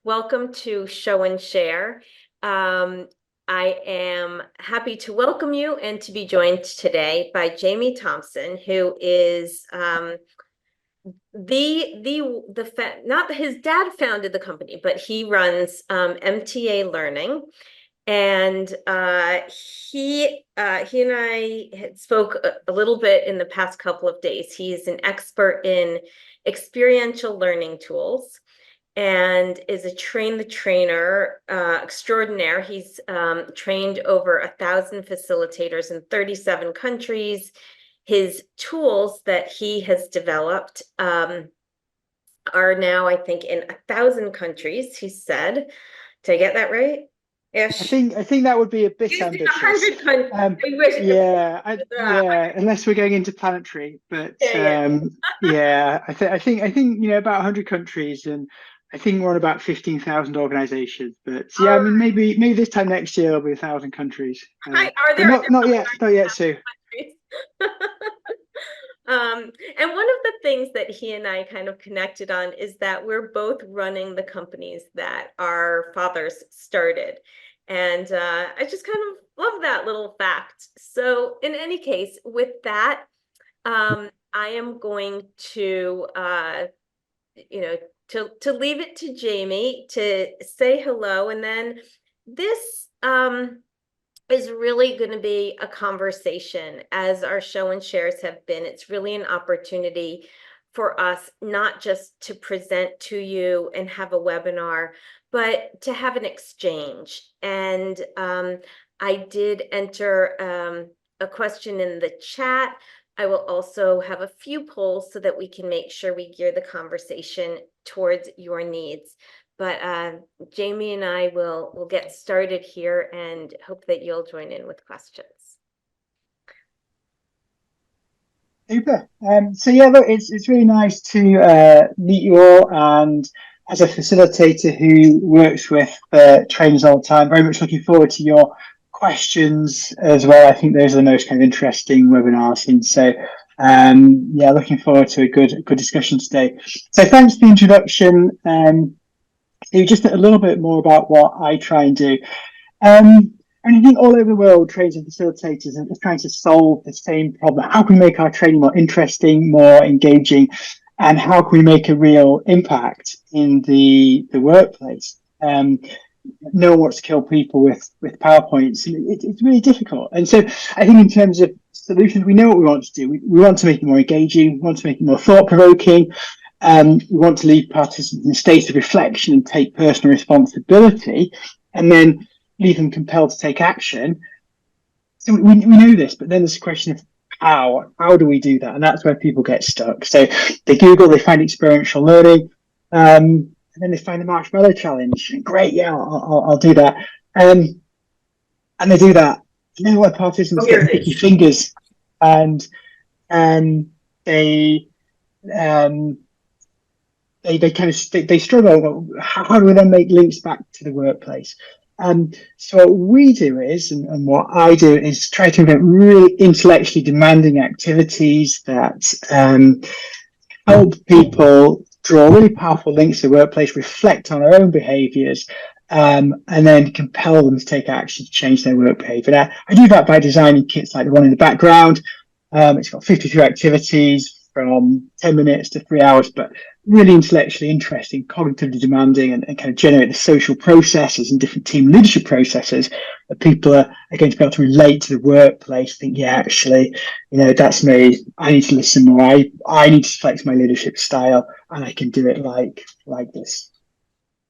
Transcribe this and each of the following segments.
Welcome to Show and Share. I am happy to welcome you and to be joined today by Jamie Thompson, who is not his dad founded the company, but he runs MTA Learning, and he and I had spoke a little bit in the past couple of days. He's an expert in experiential learning tools and is a train the trainer extraordinaire. He's trained over 1,000 facilitators in 37 countries. His tools that he has developed are now, I think, in 1,000 countries, he said. Did I get that right? Ish. I think that would be a bit He's in ambitious. 100 countries. I wish. Yeah, unless we're going into planetary. But Yeah. yeah, I think about 100 countries, and I think we're on about 15,000 organizations. But yeah, I All mean, maybe this time next year there'll be 1,000 countries, right. Are but there not yet, not yet, Sue. countries? And one of the things that he and I kind of connected on is that we're both running the companies that our fathers started. And I just kind of love that little fact. So in any case, with that, I am going to, to leave it to Jamie to say hello. And then this, is really going to be a conversation, as our show and shares have been. It's really an opportunity for us not just to present to you and have a webinar, but to have an exchange. And I did enter a question in the chat. I will also have a few polls so that we can make sure we gear the conversation towards your needs. But Jamie and I will get started here and hope that you'll join in with questions. Super. So yeah, look, it's really nice to meet you all, and as a facilitator who works with trainers all the time, very much looking forward to your questions as well. I think those are the most kind of interesting webinars, and so yeah, looking forward to a good discussion today. So thanks for the introduction. Just a little bit more about what I try and do. And I think all over the world, trainers and facilitators are trying to solve the same problem. How can we make our training more interesting, more engaging, and how can we make a real impact in the workplace? No one wants to kill people with PowerPoints. It's really difficult. And so I think in terms of solutions, we know what we want to do. We want to make it more engaging, we want to make it more thought-provoking. We want to leave participants in a state of reflection and take personal responsibility, and then leave them compelled to take action. So we know this, but then there's a question of how do we do that? And that's where people get stuck. So they Google, they find experiential learning, and then they find the marshmallow challenge. Great, yeah, I'll do that. And they do that. You know what? Participants get sticky fingers, and they struggle. How do we then make links back to the workplace? So what we do is, and what I do is try to invent really intellectually demanding activities that help people draw really powerful links to the workplace, reflect on their own behaviors, and then compel them to take action to change their work behavior. Now, I do that by designing kits like the one in the background. It's got 52 activities from 10 minutes to 3 hours, but really intellectually interesting, cognitively demanding, and kind of generate the social processes and different team leadership processes that people are going to be able to relate to the workplace. Think, yeah, actually, that's me. I need to listen more. I need to flex my leadership style, and I can do it like this.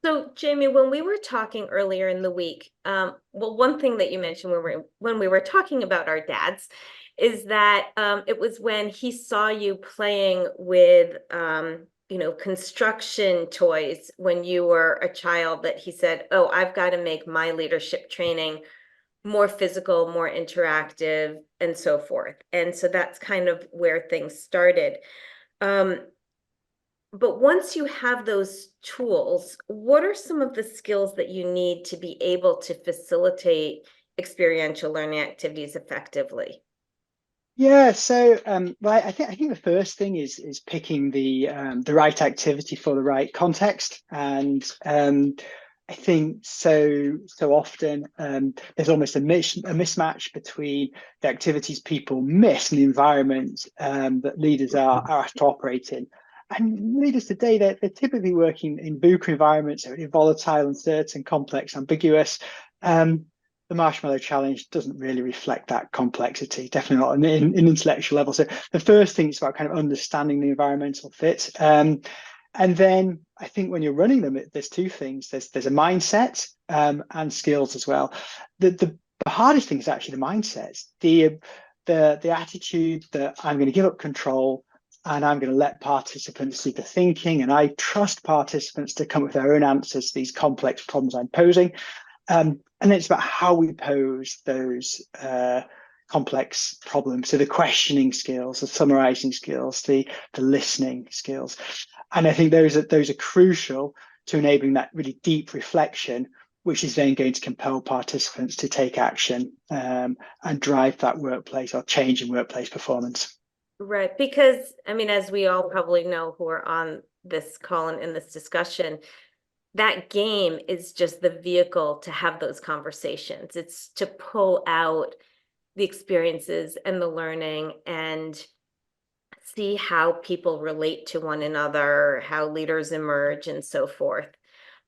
So, Jamie, when we were talking earlier in the week, well, one thing that you mentioned when we were talking about our dads is that it was when he saw you playing with construction toys when you were a child that he said, oh, I've got to make my leadership training more physical, more interactive, and so forth. And so that's kind of where things started. But once you have those tools, what are some of the skills that you need to be able to facilitate experiential learning activities effectively? Yeah, so well, I think the first thing is picking the right activity for the right context, and I think so often there's almost a mismatch between the activities people miss and the environment that leaders are asked to operate in. And leaders today, they're typically working in VUCA environments, so really volatile, uncertain, complex, ambiguous. Um, the Marshmallow Challenge doesn't really reflect that complexity, definitely not in intellectual level. So the first thing is about kind of understanding the environmental fit. And then I think when you're running them, there's two things. There's a mindset and skills as well. The hardest thing is actually the mindset, the attitude that I'm going to give up control and I'm going to let participants do the thinking, and I trust participants to come up with their own answers to these complex problems I'm posing. And then it's about how we pose those complex problems. So the questioning skills, the summarizing skills, the listening skills. And I think those are crucial to enabling that really deep reflection, which is then going to compel participants to take action and drive that workplace or change in workplace performance. Right, because I mean, as we all probably know who are on this call and in this discussion, that game is just the vehicle to have those conversations. It's to pull out the experiences and the learning and see how people relate to one another, how leaders emerge, and so forth.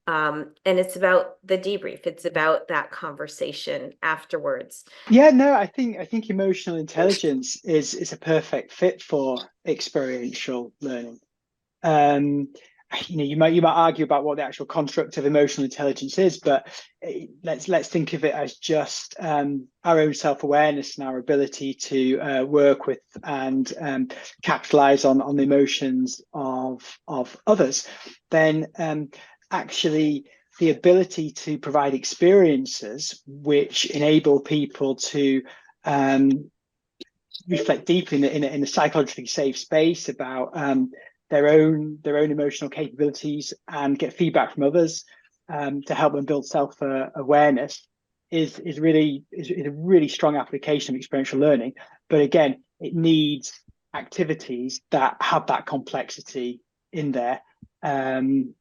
And it's about the debrief. It's about that conversation afterwards. Yeah, no, I think emotional intelligence is a perfect fit for experiential learning. Um, you might argue about what the actual construct of emotional intelligence is, but let's think of it as just our own self-awareness and our ability to work with and capitalize on the emotions of others. Then actually the ability to provide experiences which enable people to reflect deeply in a psychologically safe space about their own emotional capabilities and get feedback from others to help them build self awareness is a really strong application of experiential learning. But again, it needs activities that have that complexity in there and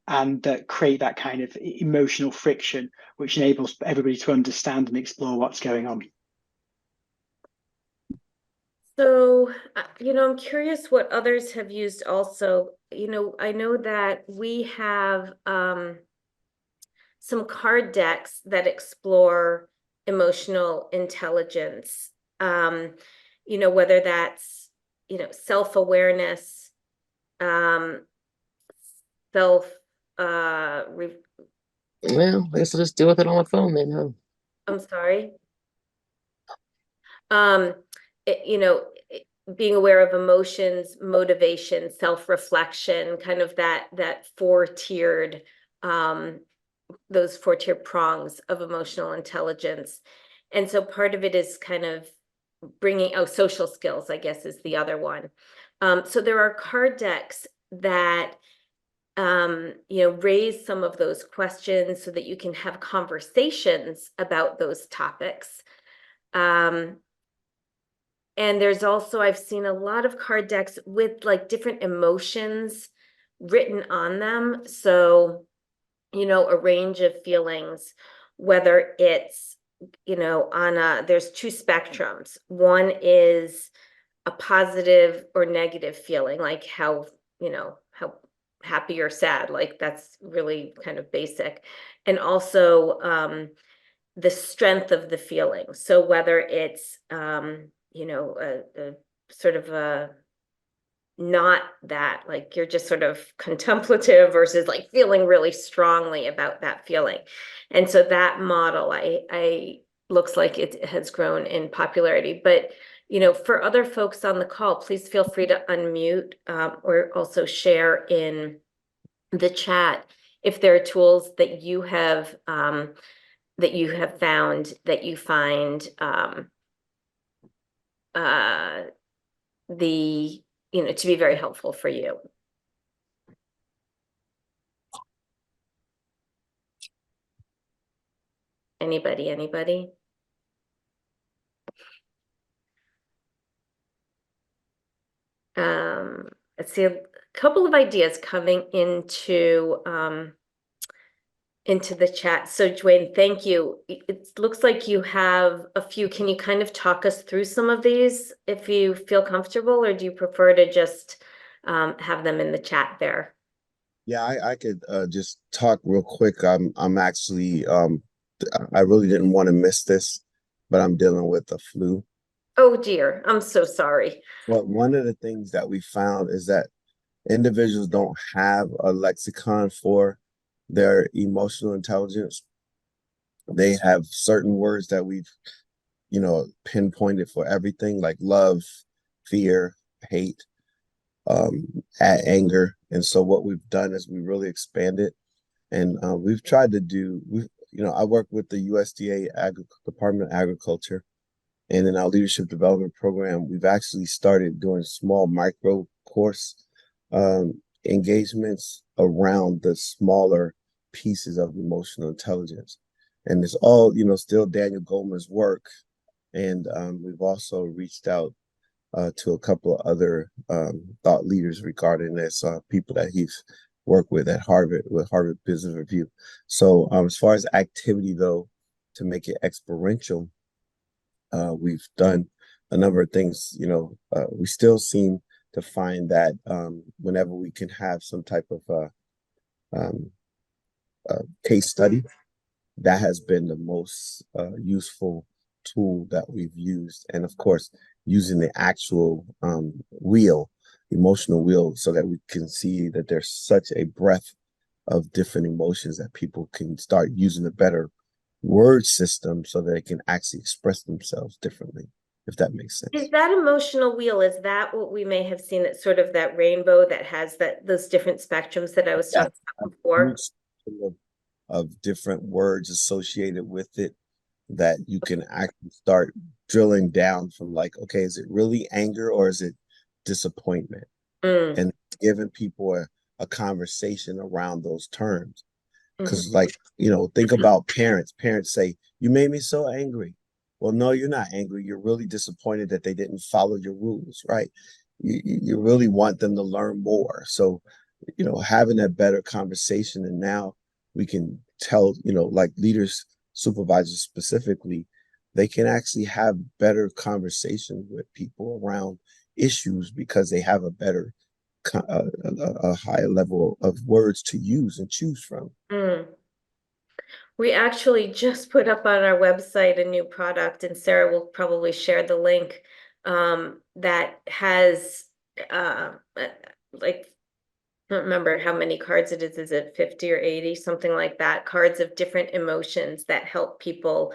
that create that kind of emotional friction, which enables everybody to understand and explore what's going on. So, I'm curious what others have used also. I know that we have some card decks that explore emotional intelligence. Um, whether that's, self-awareness, um, self, re Well, I guess I'll just deal with it on my phone then, huh? I'm sorry. Um, being aware of emotions, motivation, self-reflection, kind of that four-tiered, um, those four-tier prongs of emotional intelligence. And so part of it is kind of bringing, social skills, I guess, is the other one. So there are card decks that raise some of those questions so that you can have conversations about those topics. Um, and there's also, I've seen a lot of card decks with like different emotions written on them. So, a range of feelings, whether it's, there's two spectrums. One is a positive or negative feeling, like how happy or sad, like that's really kind of basic. And also, the strength of the feeling. So whether it's a sort of a not that, like you're just sort of contemplative versus like feeling really strongly about that feeling. And so that model I looks like it has grown in popularity. But for other folks on the call, please feel free to unmute or also share in the chat if there are tools that you have found that you find uh, the to be very helpful for you. Anybody? let's see, a couple of ideas coming into the chat. So Dwayne, thank you. It looks like you have a few. Can you kind of talk us through some of these if you feel comfortable, or do you prefer to just have them in the chat there? Yeah, I could just talk real quick. I'm actually I really didn't want to miss this, but I'm dealing with the flu. Oh dear, I'm so sorry. But one of the things that we found is that individuals don't have a lexicon for their emotional intelligence. They have certain words that we've, pinpointed for everything like love, fear, hate, anger. And so what we've done is we really expanded. And we've tried to do, I work with the USDA Department of Agriculture. And in our leadership development program, we've actually started doing small micro course engagements around the smaller pieces of emotional intelligence. And it's all, still Daniel Goleman's work. And we've also reached out to a couple of other thought leaders regarding this, people that he's worked with at Harvard, with Harvard Business Review. So as far as activity, though, to make it experiential, we've done a number of things. We still seem to find that whenever we can have some type of um, case study, that has been the most useful tool that we've used. And of course, using the actual emotional wheel, so that we can see that there's such a breadth of different emotions that people can start using a better word system so that they can actually express themselves differently, if that makes sense. Is that emotional wheel, is that what we may have seen, that sort of that rainbow that has those different spectrums that I was talking about before? Of different words associated with it, that you can actually start drilling down from, like, okay, is it really anger or is it disappointment? And giving people a conversation around those terms. Because think about parents. Parents say, you made me so angry. Well, no, you're not angry. You're really disappointed that they didn't follow your rules, right? You really want them to learn more. So, having a better conversation. And now we can tell, like leaders, supervisors specifically, they can actually have better conversations with people around issues because they have a better, a higher level of words to use and choose from. We actually just put up on our website a new product, and Sarah will probably share the link, that has like, I don't remember how many cards it is. Is it 50 or 80, something like that? Cards of different emotions that help people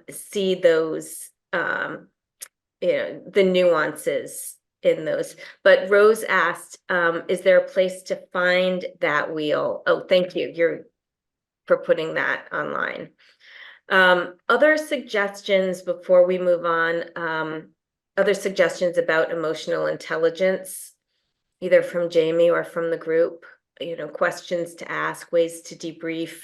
see those, the nuances in those. But Rose asked, is there a place to find that wheel? Oh, thank you. For putting that online. Other suggestions before we move on, other suggestions about emotional intelligence, either from Jamie or from the group, questions to ask, ways to debrief.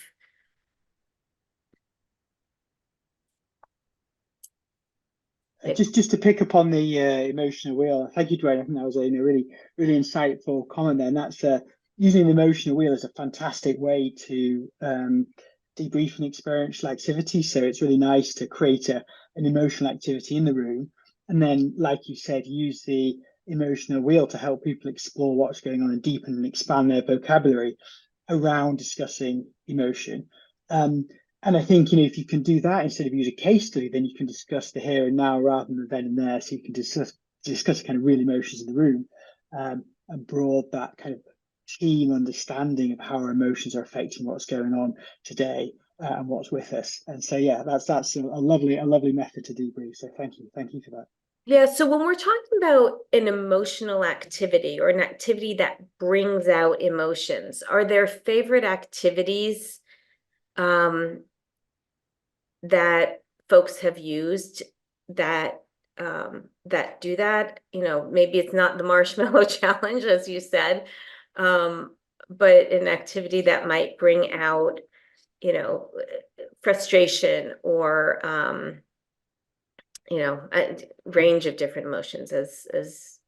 Just to pick up on the emotional wheel, thank you, Dwayne. I think that was a really, really insightful comment there. And that's using the emotional wheel is a fantastic way to debrief an experiential activity. So it's really nice to create an emotional activity in the room. And then, like you said, use the emotional wheel to help people explore what's going on and deepen and expand their vocabulary around discussing emotion. And I think, if you can do that instead of use a case study, then you can discuss the here and now rather than the then and there. So you can discuss kind of real emotions in the room, and broad that kind of team understanding of how our emotions are affecting what's going on today, and what's with us. And so, yeah, that's a lovely method to debrief. So thank you for that. Yeah, so when we're talking about an emotional activity or an activity that brings out emotions, are there favorite activities that folks have used that do that? Maybe it's not the marshmallow challenge, as you said, but an activity that might bring out, frustration or a range of different emotions, as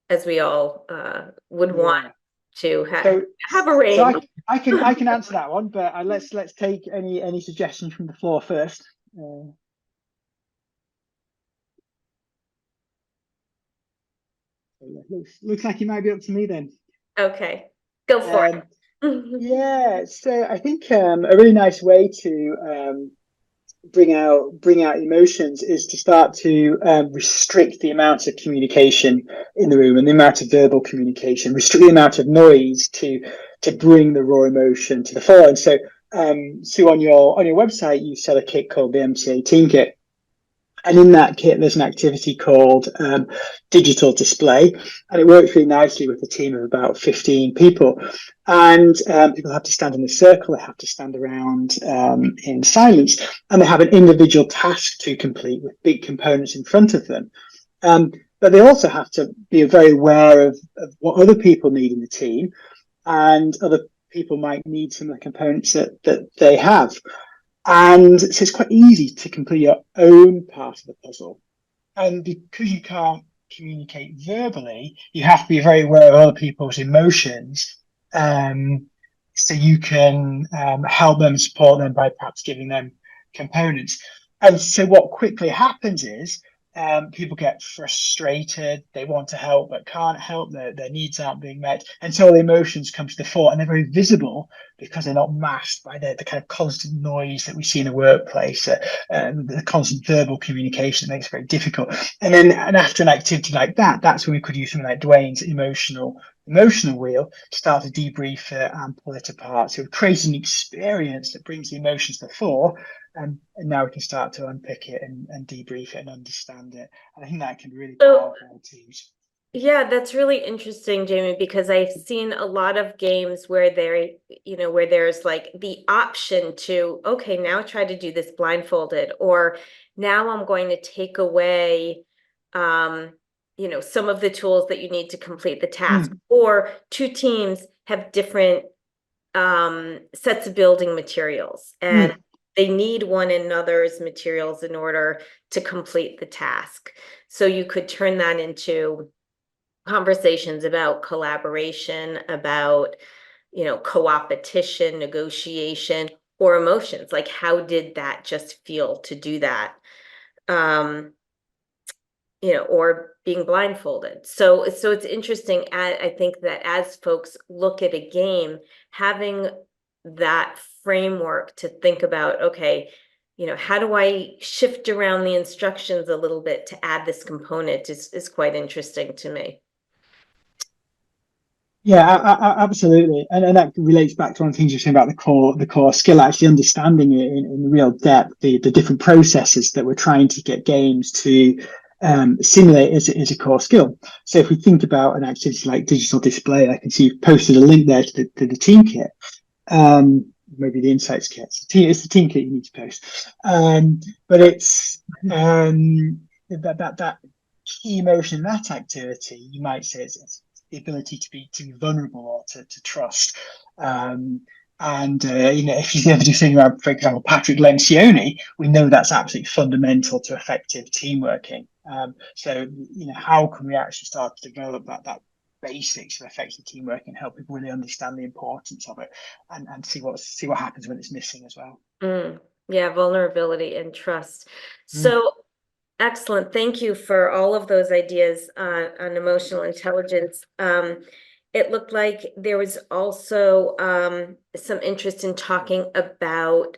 as we all would want to have a So range. I can answer that one, but let's take any suggestions from the floor first. Looks like it might be up to me then. Okay, go for it. Yeah, so I think a really nice way to bring out emotions is to start to restrict the amount of communication in the room and the amount of verbal communication, restrict the amount of noise to bring the raw emotion to the fore. And so Sue, on your website you sell a kit called the MTA Team Kit. And in that kit, there's an activity called digital display, and it works really nicely with a team of about 15 people. And people have to stand in a circle, they have to stand around in silence, and they have an individual task to complete with big components in front of them. But they also have to be very aware of what other people need in the team, and other people might need some of the components that they have. And so it's quite easy to complete your own part of the puzzle. And because you can't communicate verbally, you have to be very aware of other people's emotions. So you can help them, support them by perhaps giving them components. And so what quickly happens is people get frustrated, they want to help but can't help, their needs aren't being met. And so the emotions come to the fore, and they're very visible because they're not masked by the kind of constant noise that we see in the workplace, the constant verbal communication that makes it very difficult. And after an activity like that, that's when we could use something like Dwayne's emotional wheel to start to debrief it and pull it apart. So it creates an experience that brings the emotions to the fore, and now we can start to unpick it and debrief it and understand it. And I think that can be really powerful in teams. Yeah, that's really interesting, Jamie, because I've seen a lot of games where where there's like the option to, okay, now try to do this blindfolded, or now I'm going to take away, some of the tools that you need to complete the task, or two teams have different sets of building materials, and they need one another's materials in order to complete the task. So you could turn that into conversations about collaboration, about, co-opetition, negotiation, or emotions. Like, how did that just feel to do that? Or being blindfolded. So it's interesting. I think that as folks look at a game, having that framework to think about, okay, how do I shift around the instructions a little bit to add this component is quite interesting to me. Yeah, absolutely, and that relates back to one of the things you're saying about the core skill, actually understanding it in real depth, the different processes that we're trying to get games to simulate is a core skill. So if we think about an activity like digital display, I can see you've posted a link there to the team kit, maybe the insights kit. It's the team kit you need to post, but it's that key emotion in that activity. You might say it's the ability to be vulnerable or to trust. If you ever do something about, for example, Patrick Lencioni, we know that's absolutely fundamental to effective team working. So how can we actually start to develop that basics of effective teamwork and help people really understand the importance of it, and see what happens when it's missing as well. Yeah, vulnerability and trust. So excellent. Thank you for all of those ideas on emotional intelligence. It looked like there was also some interest in talking about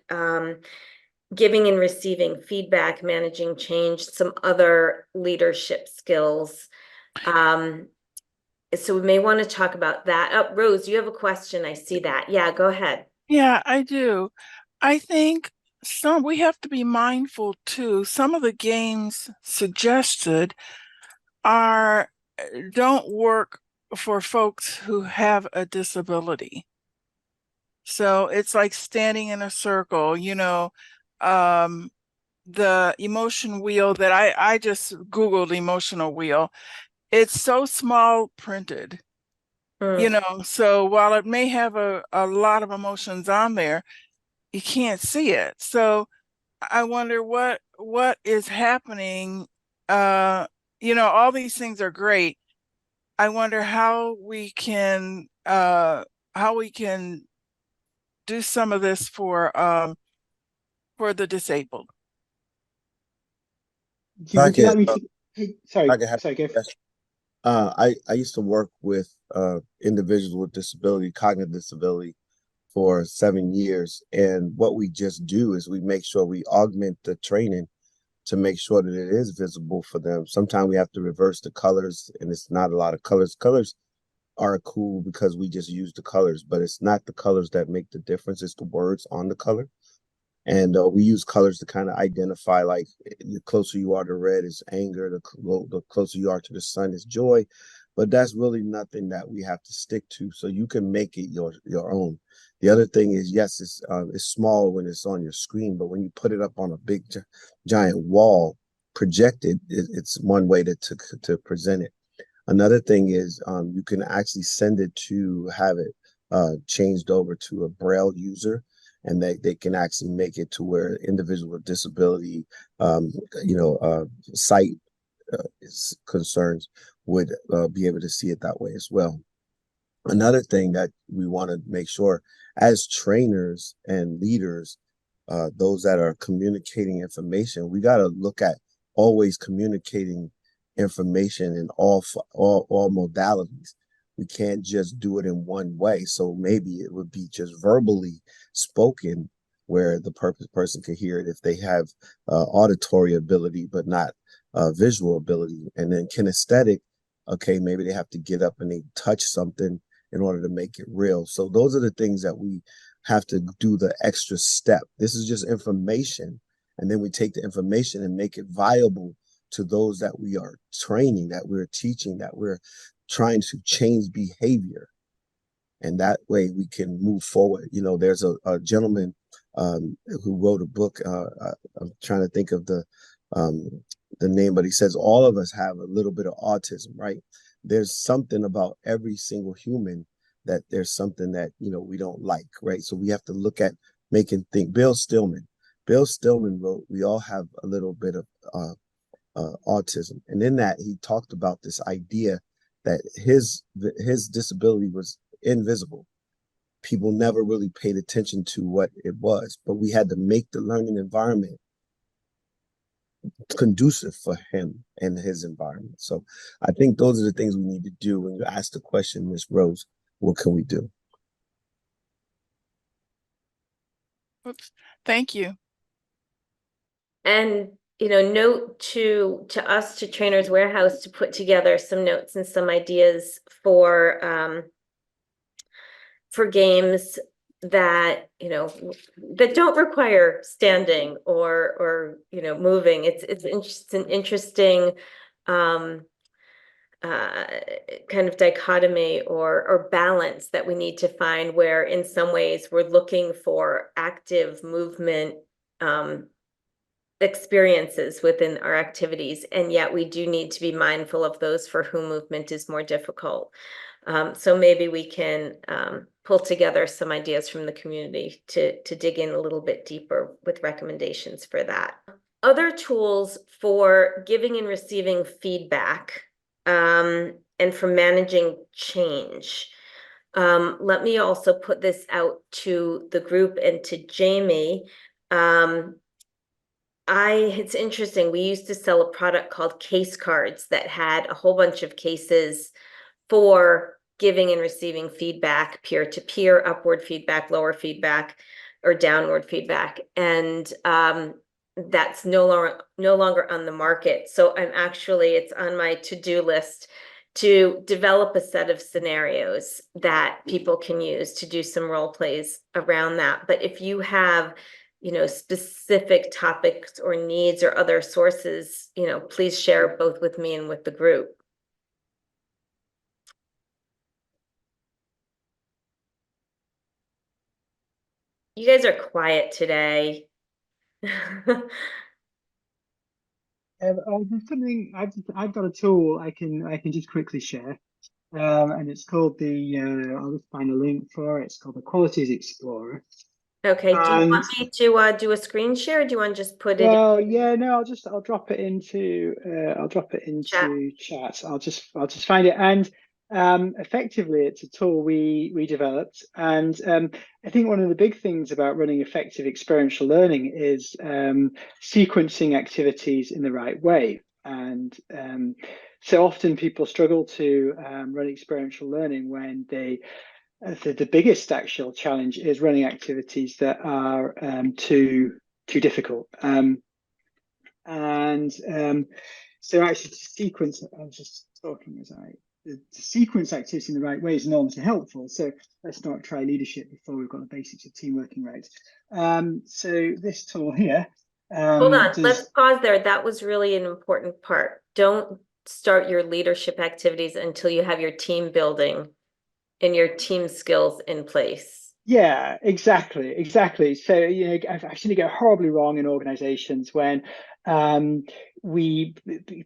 giving and receiving feedback, managing change, some other leadership skills. So we may want to talk about that. Oh, Rose, you have a question. I see that. Yeah, go ahead. Yeah, I do. I think we have to be mindful too. Some of the games suggested don't work for folks who have a disability. So it's like standing in a circle, the emotion wheel that I just Googled emotional wheel. It's so small printed, so while it may have a lot of emotions on there, you can't see it. So I wonder what is happening you know, all these things are great. I wonder how we can do some of this for the disabled. Would you could, like me to? Hey, sorry, I could have sorry, go. I used to work with individuals with disability, cognitive disability, for 7 years, and what we just do is we make sure we augment the training to make sure that it is visible for them. Sometimes we have to reverse the colors, and it's not a lot of colors. Colors are cool because we just use the colors, but it's not the colors that make the difference. It's the words on the color. And we use colors to kind of identify, like the closer you are to red is anger, the closer you are to the sun is joy. But that's really nothing that we have to stick to. So you can make it your own. The other thing is, yes, it's small when it's on your screen, but when you put it up on a big giant wall projected, it's one way to present it. Another thing is you can actually send it to have it changed over to a Braille user, and they can actually make it to where individual with disability, um, sight concerns would be able to see it that way as well. Another thing that we want to make sure as trainers and leaders, those that are communicating information, we got to look at always communicating information in all modalities. We can't just do it in one way. So maybe it would be just verbally spoken where the person could hear it if they have auditory ability but not visual ability. And then kinesthetic, okay, maybe they have to get up and they touch something in order to make it real. So those are the things that we have to do the extra step. This is just information. And then we take the information and make it viable to those that we are training, that we're teaching, that we're trying to change behavior. And that way we can move forward. You know, there's a gentleman who wrote a book. I'm trying to think of the name, but he says all of us have a little bit of autism, right? There's something about every single human that there's something that, you know, we don't like, right? So we have to look at making think. Bill Stillman wrote, we all have a little bit of autism. And in that, he talked about this idea that his disability was invisible. People never really paid attention to what it was, but we had to make the learning environment conducive for him and his environment. So I think those are the things we need to do. When you ask the question, Ms. Rose, what can we do? Oops. Thank you. And, you know, note to us, to Trainers Warehouse, to put together some notes and some ideas for games that, you know, that don't require standing or you know, moving. It's an interesting kind of dichotomy or balance that we need to find, where in some ways we're looking for active movement experiences within our activities, and yet we do need to be mindful of those for whom movement is more difficult. So maybe we can pull together some ideas from the community to dig in a little bit deeper with recommendations for that. Other tools for giving and receiving feedback and for managing change. Let me also put this out to the group and to Jamie. It's interesting. We used to sell a product called case cards that had a whole bunch of cases for giving and receiving feedback, peer-to-peer, upward feedback, lower feedback, or downward feedback. And that's no longer on the market. So it's on my to-do list to develop a set of scenarios that people can use to do some role plays around that. But if you have, you know, specific topics or needs or other sources, you know, please share both with me and with the group. You guys are quiet today. There's something I've got a tool I can just quickly share, and it's called the I'll just find a link for it. It's called the Qualities Explorer, Okay, do you And want me to do a screen share, or do you want to just put it in well, yeah, no, I'll drop it into chat? chat. I'll just find it. And effectively, it's a tool we developed. And I think one of the big things about running effective experiential learning is sequencing activities in the right way. And so often people struggle to run experiential learning when the biggest actual challenge is running activities that are too difficult. So actually to sequence, I was just talking as to sequence activity in the right way is enormously helpful. So let's not try leadership before we've got the basics of team working right. So this tool here Hold on, let's does, pause there. That was really an important part. Don't start your leadership activities until you have your team building and your team skills in place. yeah, exactly. So, I've seen it go horribly wrong in organizations when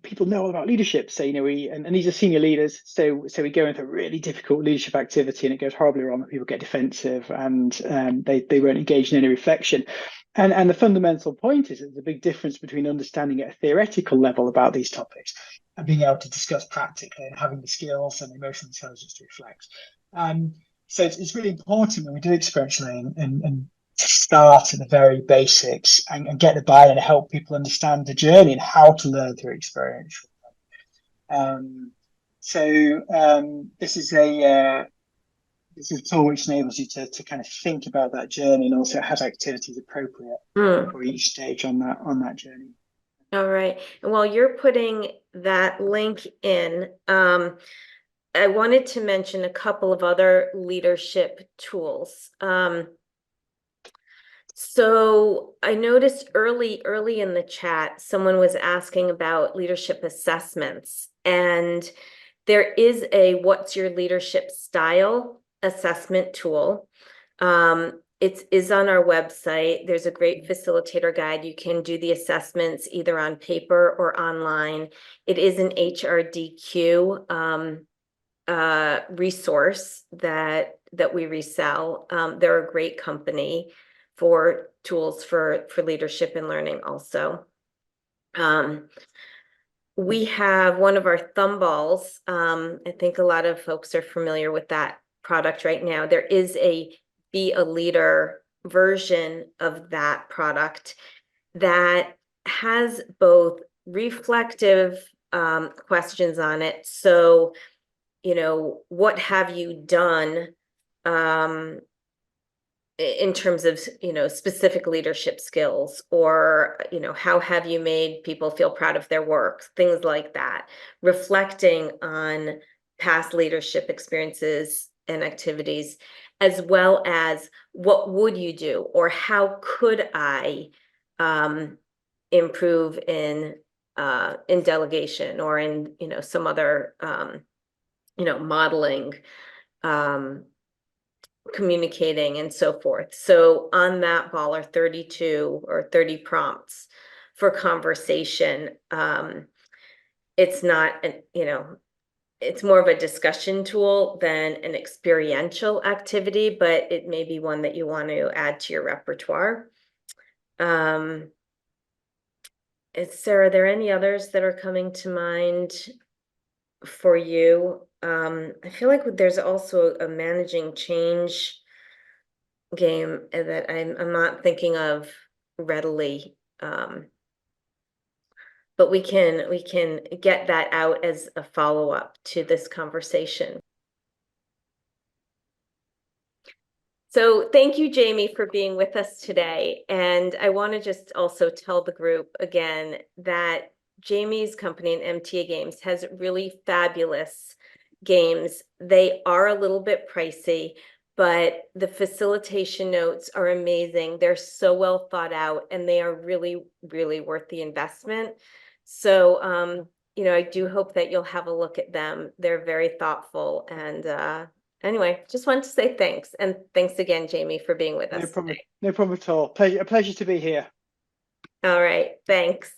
people know all about leadership. So, and these are senior leaders. So we go into a really difficult leadership activity and it goes horribly wrong and people get defensive and they won't engage in any reflection. And the fundamental point is there's a big difference between understanding at a theoretical level about these topics and being able to discuss practically and having the skills and emotional intelligence to reflect. So it's really important when we do experiential learning and start at the very basics and get the buy-in and help people understand the journey and how to learn through experiential. This is a tool which enables you to kind of think about that journey and also has activities appropriate for each stage on that journey. All right. And while you're putting that link in, I wanted to mention a couple of other leadership tools. So I noticed early in the chat, someone was asking about leadership assessments, and there is a what's your leadership style assessment tool. It is on our website. There's a great facilitator guide. You can do the assessments either on paper or online. It is an HRDQ resource that we resell. They're a great company for tools for leadership and learning also. We have one of our thumb balls. I think a lot of folks are familiar with that product right now. There is a Be a Leader version of that product that has both reflective questions on it. So, what have you done in terms of, specific leadership skills, or, how have you made people feel proud of their work, things like that, reflecting on past leadership experiences and activities, as well as what would you do, or how could I improve in delegation, or in, some other, modeling, communicating, and so forth. So on that ball are 32 or 30 prompts for conversation. It's not an, it's more of a discussion tool than an experiential activity, but it may be one that you want to add to your repertoire. Sarah, are there any others that are coming to mind for you? I feel like there's also a managing change game that I'm not thinking of readily. But we can get that out as a follow-up to this conversation. So thank you, Jamie, for being with us today. And I want to just also tell the group again that Jamie's company, MTA Games, has really fabulous games. They are a little bit pricey, but the facilitation notes are amazing. They're so well thought out, and they are really, really worth the investment. So, I do hope that you'll have a look at them. They're very thoughtful. And anyway, just wanted to say thanks. And thanks again, Jamie, for being with us today. No problem at all. A pleasure to be here. All right. Thanks.